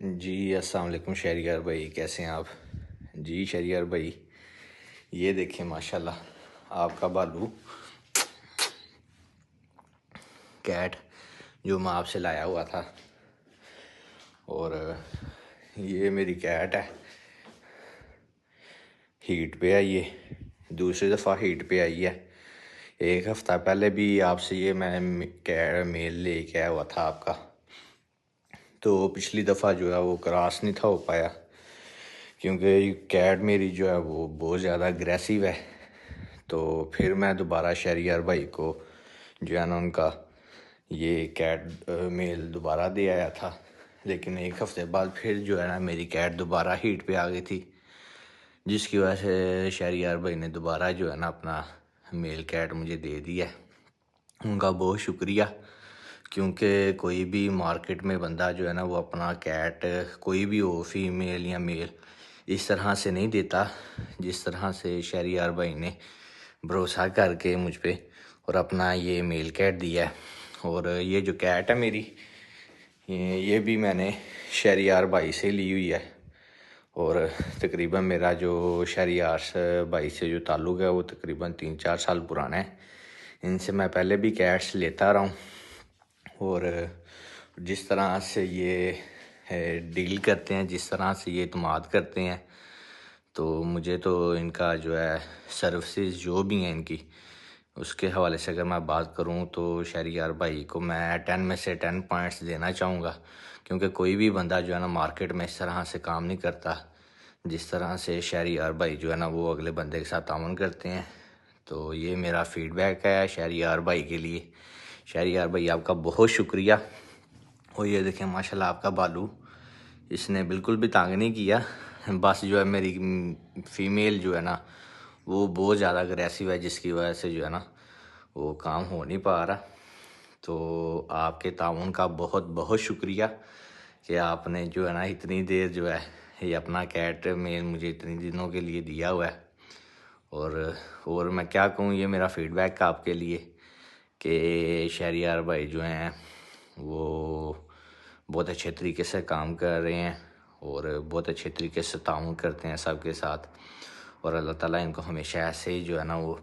जी अस्सलाम वालेकुम शहरियार भाई, कैसे हैं आप? जी शहरियार भाई, ये देखें माशाल्लाह आपका बालू कैट जो मैं आपसे लाया हुआ था। और ये मेरी कैट है, हीट पे आई, ये दूसरी दफ़ा हीट पे आई है। एक हफ़्ता पहले भी आपसे ये मैं कैट मेल ले के आया हुआ था आपका, तो पिछली दफ़ा जो है वो क्रॉस नहीं था हो पाया, क्योंकि कैट मेरी जो है वो बहुत ज़्यादा अग्रेसिव है। तो फिर मैं दोबारा शहरियार भाई को जो है ना उनका ये कैट मेल दोबारा दे आया था। लेकिन एक हफ़्ते बाद फिर जो है ना मेरी कैट दोबारा हीट पे आ गई थी, जिसकी वजह से शहरियार भाई ने दोबारा जो है ना अपना मेल कैट मुझे दे दिया। उनका बहुत शुक्रिया, क्योंकि कोई भी मार्केट में बंदा जो है ना वो अपना कैट कोई भी हो, फीमेल या मेल, इस तरह से नहीं देता जिस तरह से शहरियार भाई ने भरोसा करके मुझ पे और अपना ये मेल कैट दिया है। और ये जो कैट है मेरी, ये भी मैंने शहरियार भाई से ली हुई है। और तकरीबन मेरा जो शहरियार भाई से जो ताल्लुक़ है वो तकरीबन 3-4 साल पुराना है। इनसे मैं पहले भी कैट्स लेता रहा हूँ, और जिस तरह से ये डील करते हैं, जिस तरह से ये इत्मीनान करते हैं, तो मुझे तो इनका जो है सर्विसेज जो भी हैं इनकी, उसके हवाले से अगर मैं बात करूं तो शहरियार भाई को मैं 10 में से 10 पॉइंट्स देना चाहूँगा। क्योंकि कोई भी बंदा जो है ना मार्केट में इस तरह से काम नहीं करता जिस तरह से शहरियार भाई जो है ना वो अगले बंदे के साथ ताउन करते हैं। तो ये मेरा फीडबैक है शहरियार भाई के लिए। शहरियार भाई आपका बहुत शुक्रिया। और ये देखें माशाल्लाह आपका बालू, इसने बिल्कुल भी तंग नहीं किया। बस जो है मेरी फीमेल जो है ना वो बहुत ज़्यादा अग्रेसिव है, जिसकी वजह से जो है ना वो काम हो नहीं पा रहा। तो आपके ताउन का बहुत बहुत शुक्रिया कि आपने जो है ना इतनी देर जो है ये अपना कैट मेल मुझे इतनी दिनों के लिए दिया हुआ है। और मैं क्या कहूँ, ये मेरा फीडबैक आपके लिए कि शहरियार भाई जो हैं वो बहुत अच्छे तरीके से काम कर रहे हैं और बहुत अच्छे तरीके से ताउन करते हैं सबके साथ। और अल्लाह ताला इनको हमेशा ऐसे ही जो है ना वो